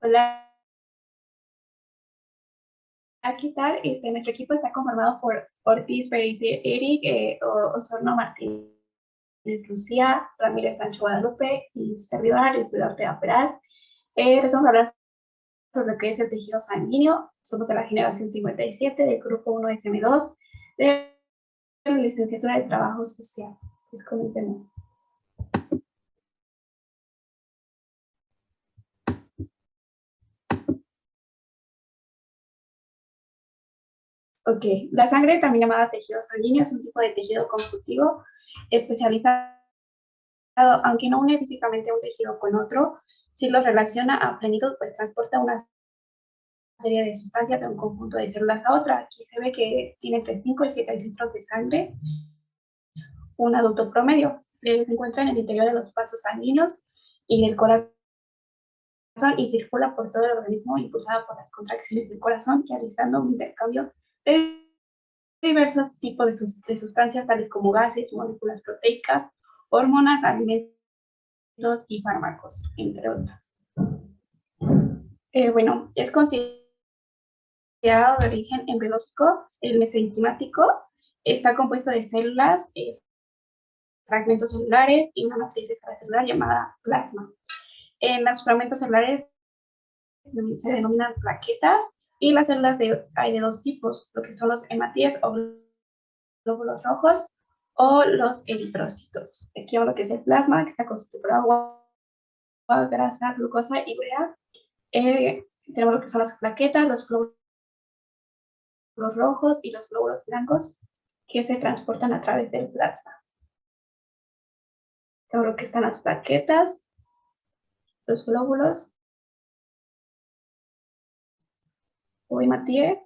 Hola, ¿qué tal? Nuestro equipo está conformado por Ortiz Pérez Eric, Osorno Martínez Lucía, Ramírez Sancho Guadalupe y su servidora, Lisbeth Ortega Peral. Les vamos a hablar sobre lo que es el tejido sanguíneo. Somos de la generación 57 del grupo 1SM2 de la licenciatura de Trabajo Social. Pues comencemos. Ok, la sangre, también llamada tejido sanguíneo, es un tipo de tejido conjuntivo especializado, aunque no une físicamente un tejido con otro, si lo relaciona a plenitud, pues transporta una serie de sustancias de un conjunto de células a otra. Aquí se ve que tiene entre 5 y 7 litros de sangre un adulto promedio. Se encuentra en el interior de los vasos sanguíneos y del corazón y circula por todo el organismo impulsado por las contracciones del corazón, realizando un intercambio de diversos tipos de sustancias tales como gases, moléculas proteicas, hormonas, alimentos y fármacos, entre otras. Bueno, es considerado de origen embriológico, el mesenquimático, está compuesto de células, fragmentos celulares y una matriz extracelular llamada plasma. En los fragmentos celulares se denominan plaquetas y las células hay de dos tipos, lo que son los hematíes o glóbulos rojos o los eritrocitos. Aquí vemos lo que es el plasma, que está constituido por agua, grasa, glucosa y urea. Tenemos lo que son las plaquetas, los glóbulos rojos y los glóbulos blancos que se transportan a través del plasma. Tenemos lo que están las plaquetas, los glóbulos o hematíes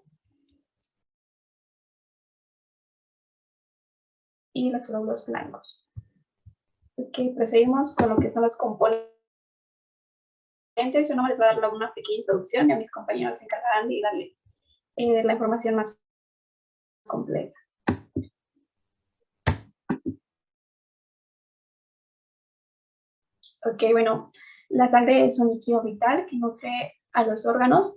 y los glóbulos blancos. Ok, proseguimos con lo que son los componentes. Yo no les voy a dar una pequeña introducción y a mis compañeros se encargarán de darles la información más completa. Ok, bueno, la sangre es un líquido vital que nutre a los órganos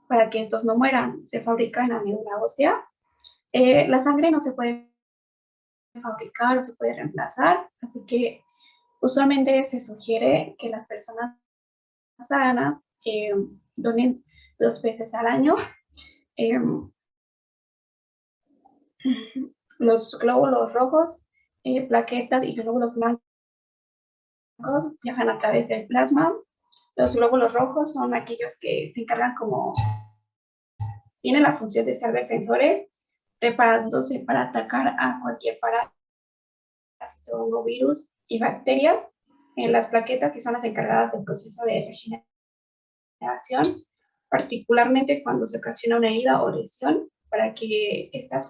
para que estos no mueran. Se fabrica en la médula ósea. La sangre no se puede fabricar o se puede reemplazar, así que usualmente se sugiere que las personas sanas donen 2 veces al año. Eh, los glóbulos rojos, plaquetas y glóbulos blancos viajan a través del plasma. Los glóbulos rojos son aquellos que se encargan como, tienen la función de ser defensores, preparándose para atacar a cualquier parásito, virus y bacterias. En las plaquetas, que son las encargadas del proceso de regeneración, particularmente cuando se ocasiona una herida o lesión, para que estas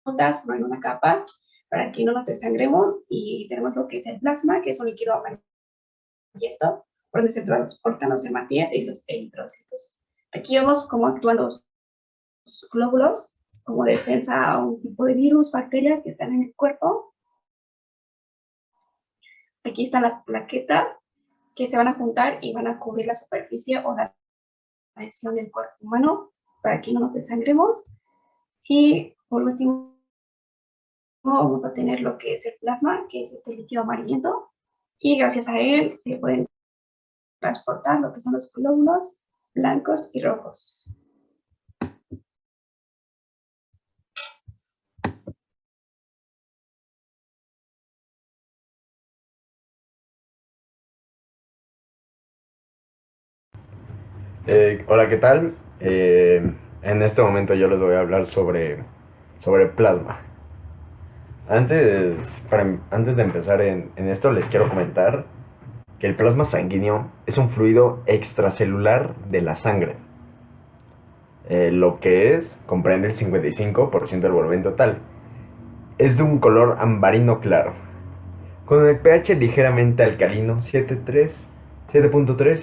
juntas formen una capa para que no nos desangremos, y tenemos lo que es el plasma, que es un líquido amarillento por donde se transportan los hematíes y los eritrocitos. Aquí vemos cómo actúan los glóbulos como defensa a un tipo de virus, bacterias que están en el cuerpo. Aquí están las plaquetas que se van a juntar y van a cubrir la superficie o la lesión del cuerpo humano para que no nos desangremos. Y por último vamos a tener lo que es el plasma, que es este líquido amarillento, y gracias a él se pueden transportar lo que son los glóbulos blancos y rojos. Hola, ¿qué tal? En este momento yo les voy a hablar sobre plasma. Antes de empezar en esto, les quiero comentar que el plasma sanguíneo es un fluido extracelular de la sangre. Lo que comprende el 55% del volumen total. Es de un color ambarino claro, con el pH ligeramente alcalino 7.3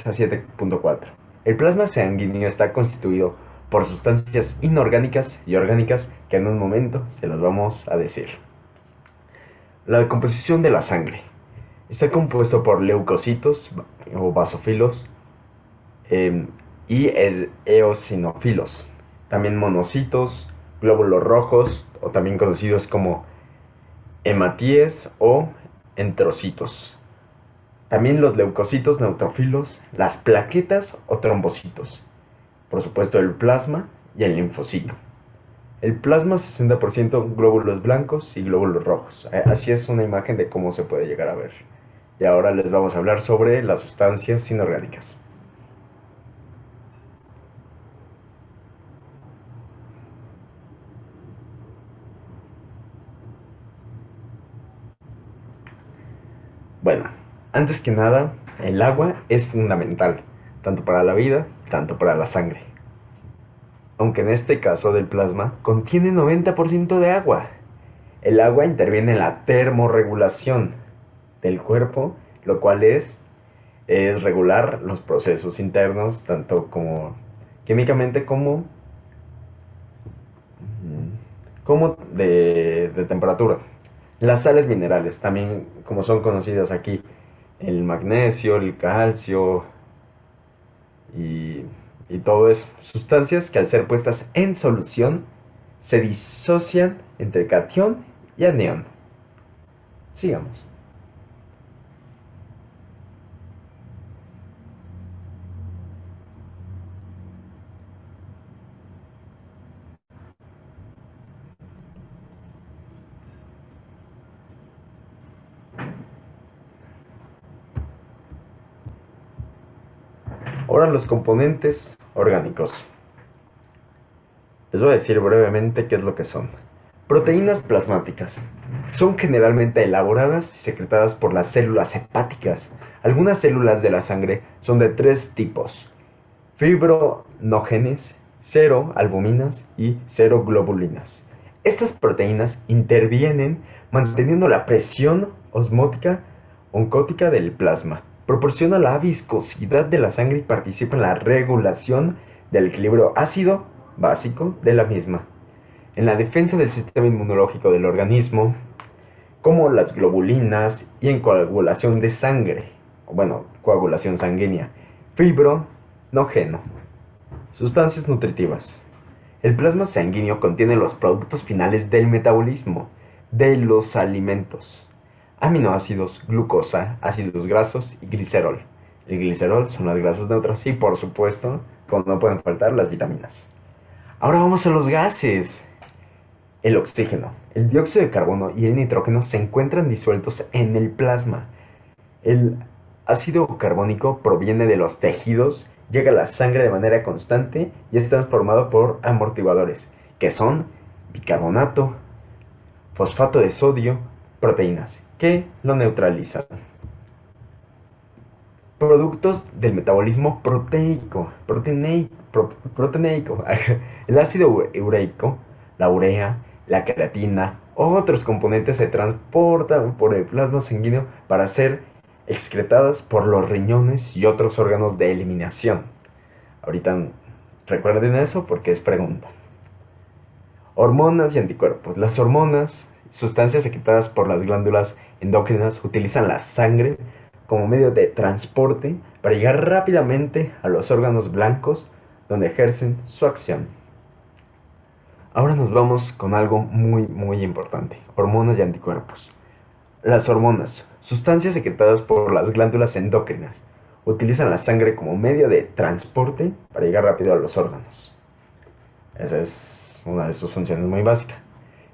a 7.4. El plasma sanguíneo está constituido por sustancias inorgánicas y orgánicas que en un momento se las vamos a decir. La composición de la sangre. Está compuesto por leucocitos o basofilos y eosinófilos. También monocitos, glóbulos rojos, o también conocidos como hematíes o enterocitos. También los leucocitos neutrófilos, las plaquetas o trombocitos. Por supuesto el plasma y el linfocito. El plasma 60% glóbulos blancos y glóbulos rojos. Así es una imagen de cómo se puede llegar a ver. Y ahora les vamos a hablar sobre las sustancias inorgánicas. Bueno, antes que nada, el agua es fundamental, tanto para la vida, tanto para la sangre. Aunque en este caso del plasma contiene 90% de agua. El agua interviene en la termorregulación del cuerpo, lo cual es regular los procesos internos, tanto como químicamente como de temperatura. Las sales minerales, también como son conocidas aquí, el magnesio, el calcio y todo eso. Sustancias que al ser puestas en solución se disocian entre catión y anión. Sigamos. Ahora los componentes orgánicos. Les voy a decir brevemente qué es lo que son. Proteínas plasmáticas. Son generalmente elaboradas y secretadas por las células hepáticas. Algunas células de la sangre son de 3 tipos: fibrinógenes, albuminas y glóbulinas. Estas proteínas intervienen manteniendo la presión osmótica oncótica del plasma. Proporciona la viscosidad de la sangre y participa en la regulación del equilibrio ácido básico de la misma, en la defensa del sistema inmunológico del organismo, como las globulinas, y en coagulación de sangre, coagulación sanguínea. Fibrinógeno. Sustancias nutritivas. El plasma sanguíneo contiene los productos finales del metabolismo de los alimentos: aminoácidos, glucosa, ácidos grasos y glicerol. El glicerol son las grasas neutras y, por supuesto, como no pueden faltar, las vitaminas. Ahora vamos a los gases. El oxígeno, el dióxido de carbono y el nitrógeno se encuentran disueltos en el plasma. El ácido carbónico proviene de los tejidos, llega a la sangre de manera constante y es transformado por amortiguadores, que son bicarbonato, fosfato de sodio, proteínas, que lo neutralizan. Productos del metabolismo proteico. El ácido ureico, la urea, la creatina, otros componentes se transportan por el plasma sanguíneo para ser excretadas por los riñones y otros órganos de eliminación. Ahorita recuerden eso porque es pregunta. Hormonas y anticuerpos. Las hormonas, sustancias secretadas por las glándulas endocrinas, utilizan la sangre como medio de transporte para llegar rápidamente a los órganos blancos donde ejercen su acción. Ahora nos vamos con algo muy importante: hormonas y anticuerpos. Las hormonas, sustancias secretadas por las glándulas endocrinas, utilizan la sangre como medio de transporte para llegar rápido a los órganos. Esa es una de sus funciones muy básicas.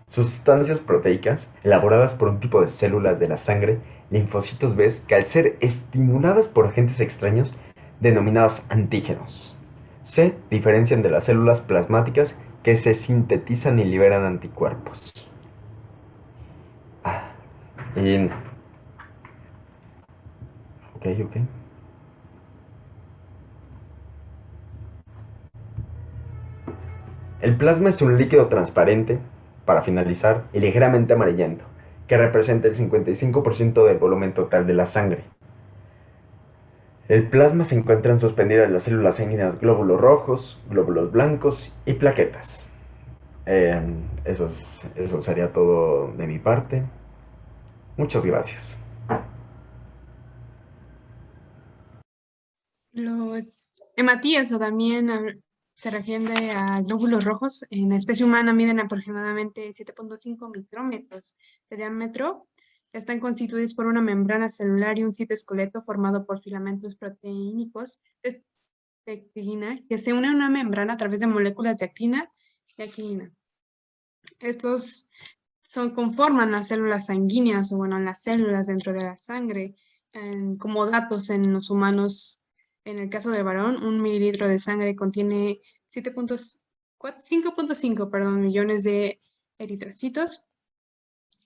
Sustancias proteicas, elaboradas por un tipo de células de la sangre, linfocitos B, que al ser estimuladas por agentes extraños denominados antígenos, se diferencian de las células plasmáticas que se sintetizan y liberan anticuerpos. Ok. El plasma es un líquido transparente, para finalizar, y ligeramente amarillento, que representa el 55% del volumen total de la sangre. El plasma se encuentra suspendido en las células sanguíneas, glóbulos rojos, glóbulos blancos y plaquetas. Eso sería todo de mi parte. Muchas gracias. Hematías o también se refiere a glóbulos rojos. En la especie humana miden aproximadamente 7.5 micrómetros de diámetro. Están constituidos por una membrana celular y un citoesqueleto formado por filamentos proteínicos de pectina que se unen a una membrana a través de moléculas de actina y aquilina. Estos conforman las células sanguíneas o bueno, las células dentro de la sangre. Como datos en los humanos, en el caso del varón, 1 mililitro de sangre contiene 5.5 millones de eritrocitos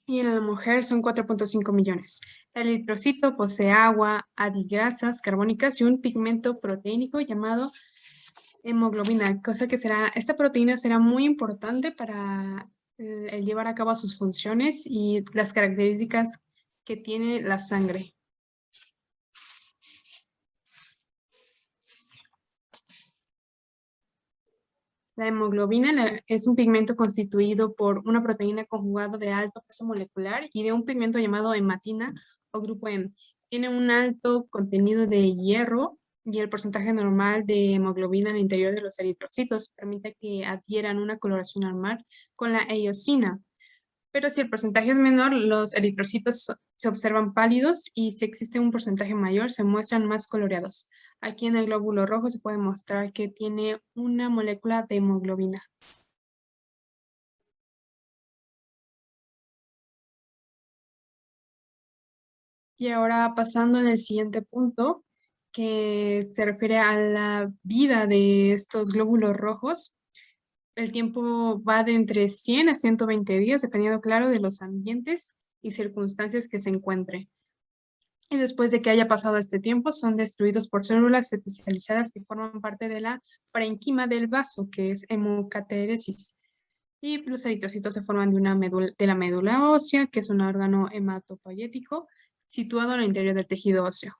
y en la mujer son 4.5 millones. El eritrocito posee agua, adigrasas carbónicas y un pigmento proteínico llamado hemoglobina, esta proteína será muy importante para el llevar a cabo sus funciones y las características que tiene la sangre. La hemoglobina es un pigmento constituido por una proteína conjugada de alto peso molecular y de un pigmento llamado hematina o grupo M. Tiene un alto contenido de hierro y el porcentaje normal de hemoglobina en el interior de los eritrocitos permite que adhieran una coloración normal con la eosina. Pero si el porcentaje es menor, los eritrocitos se observan pálidos y si existe un porcentaje mayor, se muestran más coloreados. Aquí en el glóbulo rojo se puede mostrar que tiene una molécula de hemoglobina. Y ahora pasando en el siguiente punto, que se refiere a la vida de estos glóbulos rojos. El tiempo va de entre 100 a 120 días, dependiendo, claro, de los ambientes y circunstancias que se encuentren. Y después de que haya pasado este tiempo, son destruidos por células especializadas que forman parte de la parenquima del vaso, que es hemocateresis. Y los eritrocitos se forman de la médula ósea, que es un órgano hematopoyético situado en el interior del tejido óseo.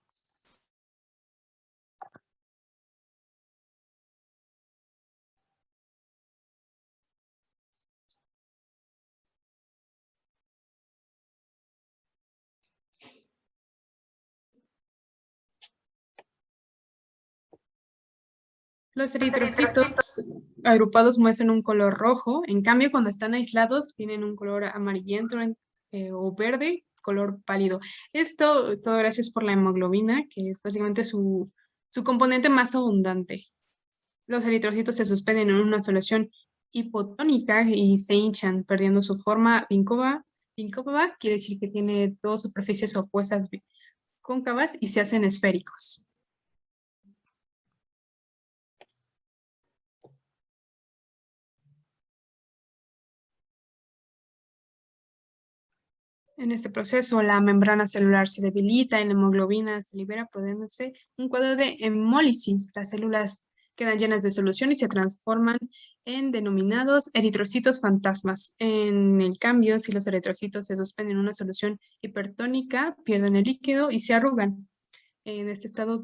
Los eritrocitos agrupados muestran un color rojo, en cambio cuando están aislados tienen un color amarillento o verde, color pálido. Esto todo gracias por la hemoglobina, que es básicamente su componente más abundante. Los eritrocitos se suspenden en una solución hipotónica y se hinchan, perdiendo su forma cóncava, quiere decir que tiene dos superficies opuestas cóncavas y se hacen esféricos. En este proceso, la membrana celular se debilita y la hemoglobina se libera, produciéndose un cuadro de hemólisis. Las células quedan llenas de solución y se transforman en denominados eritrocitos fantasmas. En el cambio, si los eritrocitos se suspenden en una solución hipertónica, pierden el líquido y se arrugan. En este estado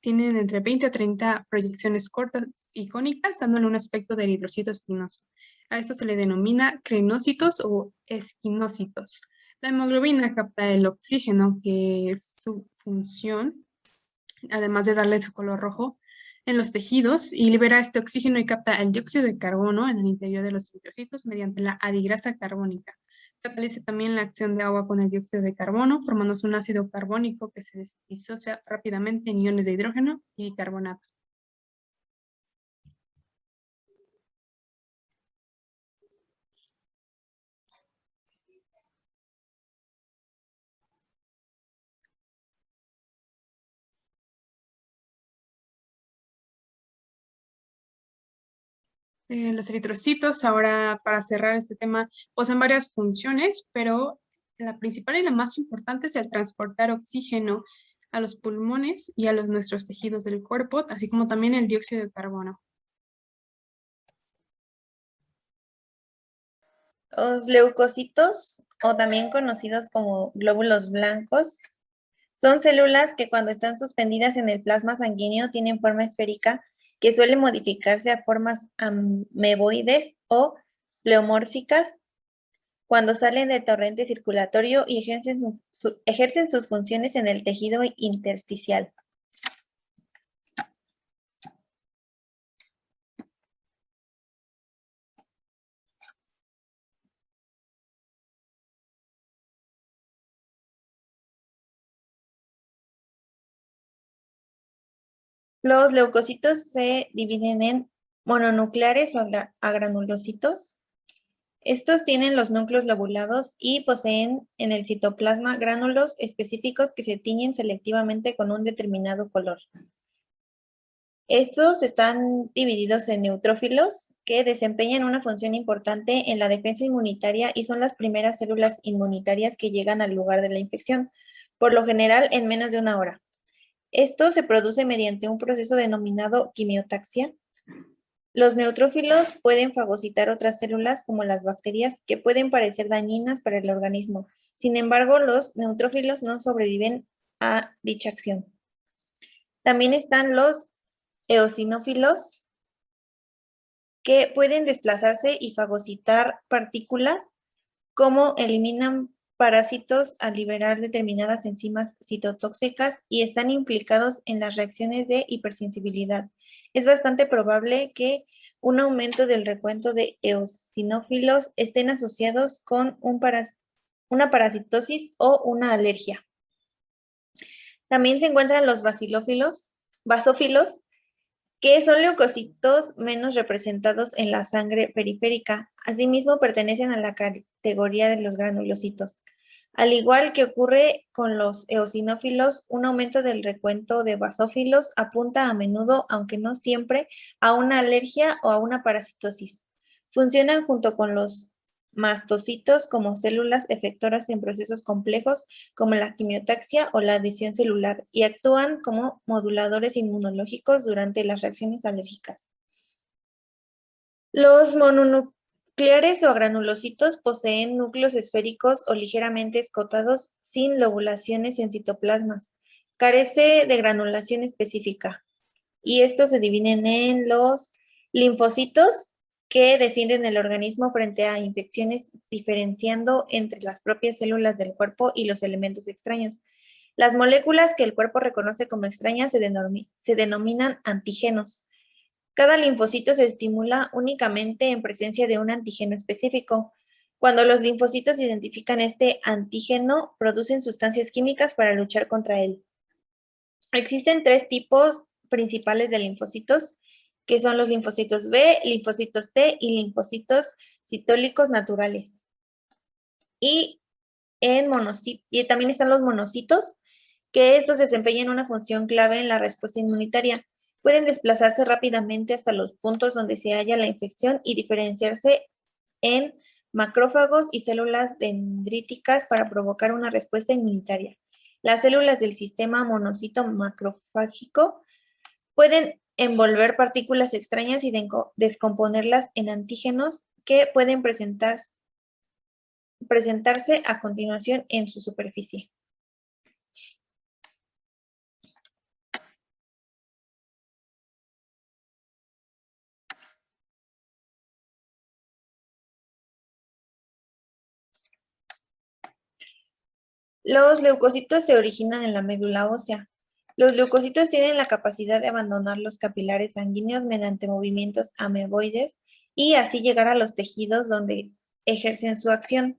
tienen entre 20 a 30 proyecciones cortas y cónicas, dándole un aspecto de eritrocito espinoso. A esto se le denomina crenócitos o esquinócitos. La hemoglobina capta el oxígeno, que es su función, además de darle su color rojo en los tejidos, y libera este oxígeno y capta el dióxido de carbono en el interior de los eritrocitos mediante la adigrasa carbónica. Cataliza también la acción de agua con el dióxido de carbono, formándose un ácido carbónico que se disocia rápidamente en iones de hidrógeno y bicarbonato. Los eritrocitos, ahora para cerrar este tema, poseen varias funciones, pero la principal y la más importante es el transportar oxígeno a los pulmones y a nuestros tejidos del cuerpo, así como también el dióxido de carbono. Los leucocitos, o también conocidos como glóbulos blancos, son células que cuando están suspendidas en el plasma sanguíneo tienen forma esférica que suele modificarse a formas ameboides o pleomórficas cuando salen del torrente circulatorio y ejercen sus funciones en el tejido intersticial. Los leucocitos se dividen en mononucleares o agranulocitos. Estos tienen los núcleos lobulados y poseen en el citoplasma gránulos específicos que se tiñen selectivamente con un determinado color. Estos están divididos en neutrófilos, que desempeñan una función importante en la defensa inmunitaria y son las primeras células inmunitarias que llegan al lugar de la infección, por lo general en menos de una hora. Esto se produce mediante un proceso denominado quimiotaxia. Los neutrófilos pueden fagocitar otras células como las bacterias que pueden parecer dañinas para el organismo. Sin embargo, los neutrófilos no sobreviven a dicha acción. También están los eosinófilos que pueden desplazarse y fagocitar partículas, como eliminan parásitos al liberar determinadas enzimas citotóxicas y están implicados en las reacciones de hipersensibilidad. Es bastante probable que un aumento del recuento de eosinófilos estén asociados con una parasitosis o una alergia. También se encuentran los basófilos, que son leucocitos menos representados en la sangre periférica. Asimismo, pertenecen a la categoría de los granulocitos. Al igual que ocurre con los eosinófilos, un aumento del recuento de basófilos apunta a menudo, aunque no siempre, a una alergia o a una parasitosis. Funcionan junto con los mastocitos como células efectoras en procesos complejos como la quimiotaxia o la adhesión celular y actúan como moduladores inmunológicos durante las reacciones alérgicas. Los mononucleares o granulocitos poseen núcleos esféricos o ligeramente escotados sin lobulaciones en citoplasmas. Carece de granulación específica y estos se dividen en los linfocitos, que defienden el organismo frente a infecciones, diferenciando entre las propias células del cuerpo y los elementos extraños. Las moléculas que el cuerpo reconoce como extrañas se denominan antígenos. Cada linfocito se estimula únicamente en presencia de un antígeno específico. Cuando los linfocitos identifican este antígeno, producen sustancias químicas para luchar contra él. Existen tres tipos principales de linfocitos, que son los linfocitos B, linfocitos T y linfocitos citólicos naturales. Y también están los monocitos, que estos desempeñan una función clave en la respuesta inmunitaria. Pueden desplazarse rápidamente hasta los puntos donde se halla la infección y diferenciarse en macrófagos y células dendríticas para provocar una respuesta inmunitaria. Las células del sistema monocito macrofágico pueden envolver partículas extrañas y descomponerlas en antígenos que pueden presentarse a continuación en su superficie. Los leucocitos se originan en la médula ósea. Los leucocitos tienen la capacidad de abandonar los capilares sanguíneos mediante movimientos ameboides y así llegar a los tejidos donde ejercen su acción.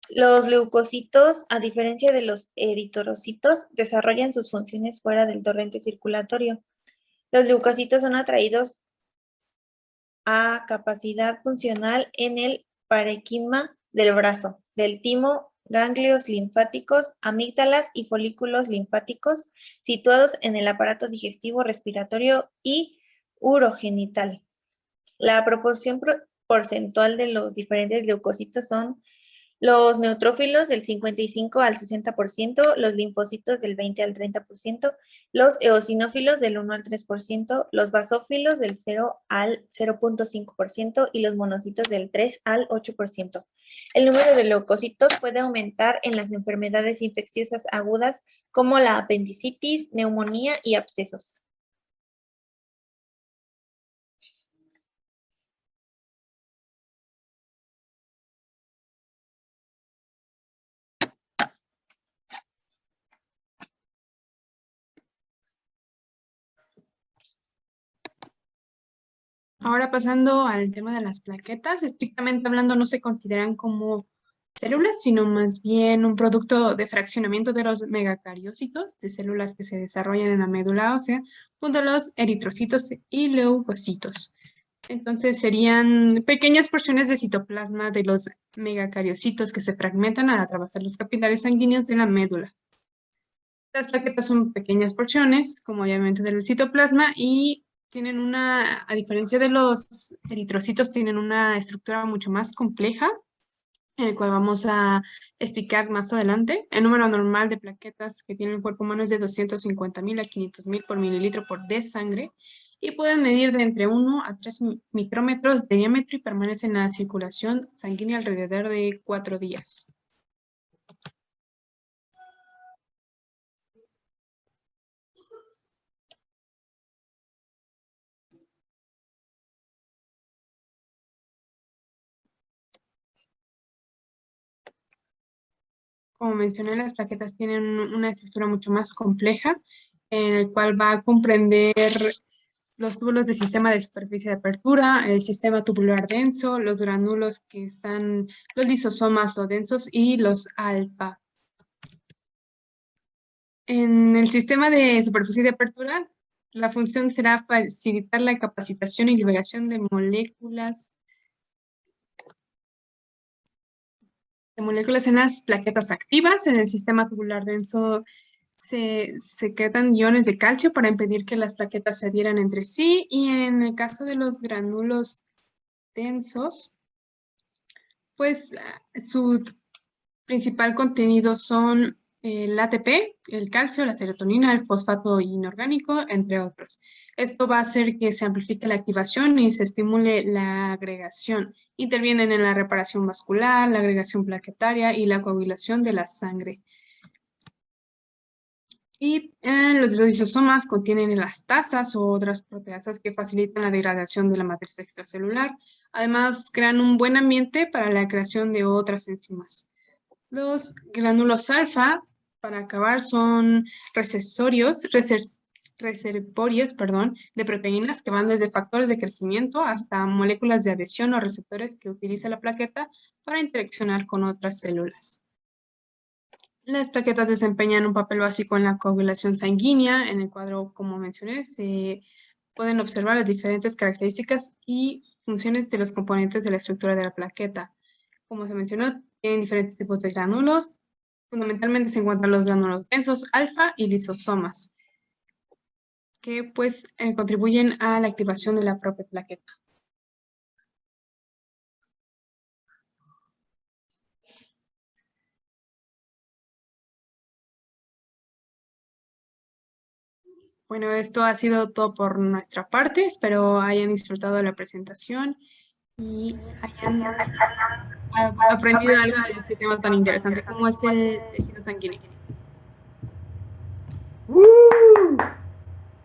Los leucocitos, a diferencia de los eritrocitos, desarrollan sus funciones fuera del torrente circulatorio. Los leucocitos son atraídos a capacidad funcional en el parenquima del brazo, del timo, ganglios linfáticos, amígdalas y folículos linfáticos situados en el aparato digestivo, respiratorio y urogenital. La proporción porcentual de los diferentes leucocitos son los neutrófilos del 55 al 60%, los linfocitos del 20 al 30%, los eosinófilos del 1 al 3%, los basófilos del 0 al 0.5% y los monocitos del 3 al 8%. El número de leucocitos puede aumentar en las enfermedades infecciosas agudas como la apendicitis, neumonía y abscesos. Ahora pasando al tema de las plaquetas, estrictamente hablando no se consideran como células, sino más bien un producto de fraccionamiento de los megacariocitos, de células que se desarrollan en la médula ósea, junto a los eritrocitos y leucocitos. Entonces serían pequeñas porciones de citoplasma de los megacariocitos que se fragmentan al atravesar los capilares sanguíneos de la médula. Las plaquetas son pequeñas porciones, como obviamente del citoplasma, y tienen a diferencia de los eritrocitos, tienen una estructura mucho más compleja, el cual vamos a explicar más adelante. El número normal de plaquetas que tiene el cuerpo humano es de 250.000 a 500.000 por mililitro de sangre y pueden medir de entre 1 a 3 micrómetros de diámetro y permanecen en la circulación sanguínea alrededor de 4 días. Como mencioné, las plaquetas tienen una estructura mucho más compleja, en el cual va a comprender los túbulos del sistema de superficie de apertura, el sistema tubular denso, los granulos que están, los lisosomas, los densos y los alfa. En el sistema de superficie de apertura, la función será facilitar la capacitación y liberación de moléculas en las plaquetas activas. En el sistema tubular denso se secretan iones de calcio para impedir que las plaquetas se adhieran entre sí, y en el caso de los granulos densos, pues su principal contenido son el ATP, el calcio, la serotonina, el fosfato inorgánico, entre otros. Esto va a hacer que se amplifique la activación y se estimule la agregación. Intervienen en la reparación vascular, la agregación plaquetaria y la coagulación de la sangre. Y los lisosomas contienen elastasas o otras proteasas que facilitan la degradación de la matriz extracelular. Además, crean un buen ambiente para la creación de otras enzimas. Los granulos alfa, para acabar, son reservorios, de proteínas que van desde factores de crecimiento hasta moléculas de adhesión o receptores que utiliza la plaqueta para interaccionar con otras células. Las plaquetas desempeñan un papel básico en la coagulación sanguínea. En el cuadro, como mencioné, se pueden observar las diferentes características y funciones de los componentes de la estructura de la plaqueta. Como se mencionó, tienen diferentes tipos de gránulos. Fundamentalmente se encuentran los gránulos densos, alfa y lisosomas, que pues contribuyen a la activación de la propia plaqueta. Bueno, esto ha sido todo por nuestra parte. Espero hayan disfrutado de la presentación y hayan aprendido algo de este tema tan interesante como es el tejido sanguíneo.